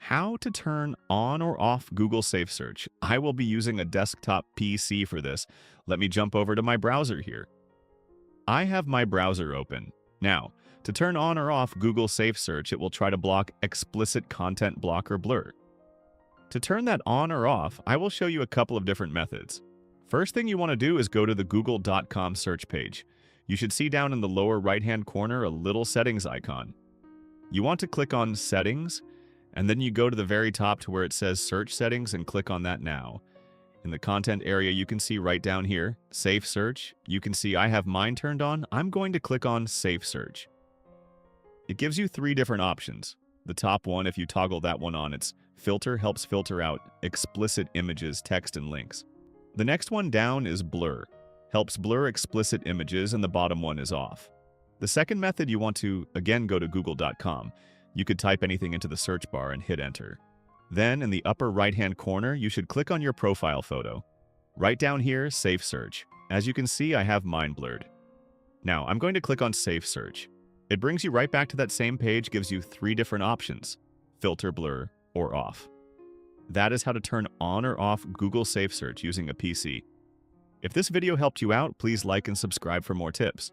How to turn on or off Google Safe Search. I will be using a desktop PC for this. Let me jump over to my browser here. I have my browser open. Now, to turn on or off Google Safe Search, it will try to block explicit content blocker blur. To turn that on or off, I will show you a couple of different methods. First thing you want to do is go to the google.com search page. You should see down in the lower right-hand corner a little settings icon. You want to click on Settings, and then you go to the very top to where it says Search Settings and click on that now. In the content area, you can see right down here, Safe Search. You can see I have mine turned on. I'm going to click on Safe Search. It gives you three different options. The top one, if you toggle that one on, it's Filter, helps filter out explicit images, text, and links. The next one down is Blur, helps blur explicit images, and the bottom one is off. The second method, you want to, again, go to google.com. You could type anything into the search bar and hit enter. Then, in the upper right-hand corner, you should click on your profile photo. Right down here, Safe Search. As you can see, I have mine blurred. Now, I'm going to click on Safe Search. It brings you right back to that same page, gives you three different options: filter, blur, or off. That is how to turn on or off Google Safe Search using a PC. If this video helped you out, please like and subscribe for more tips.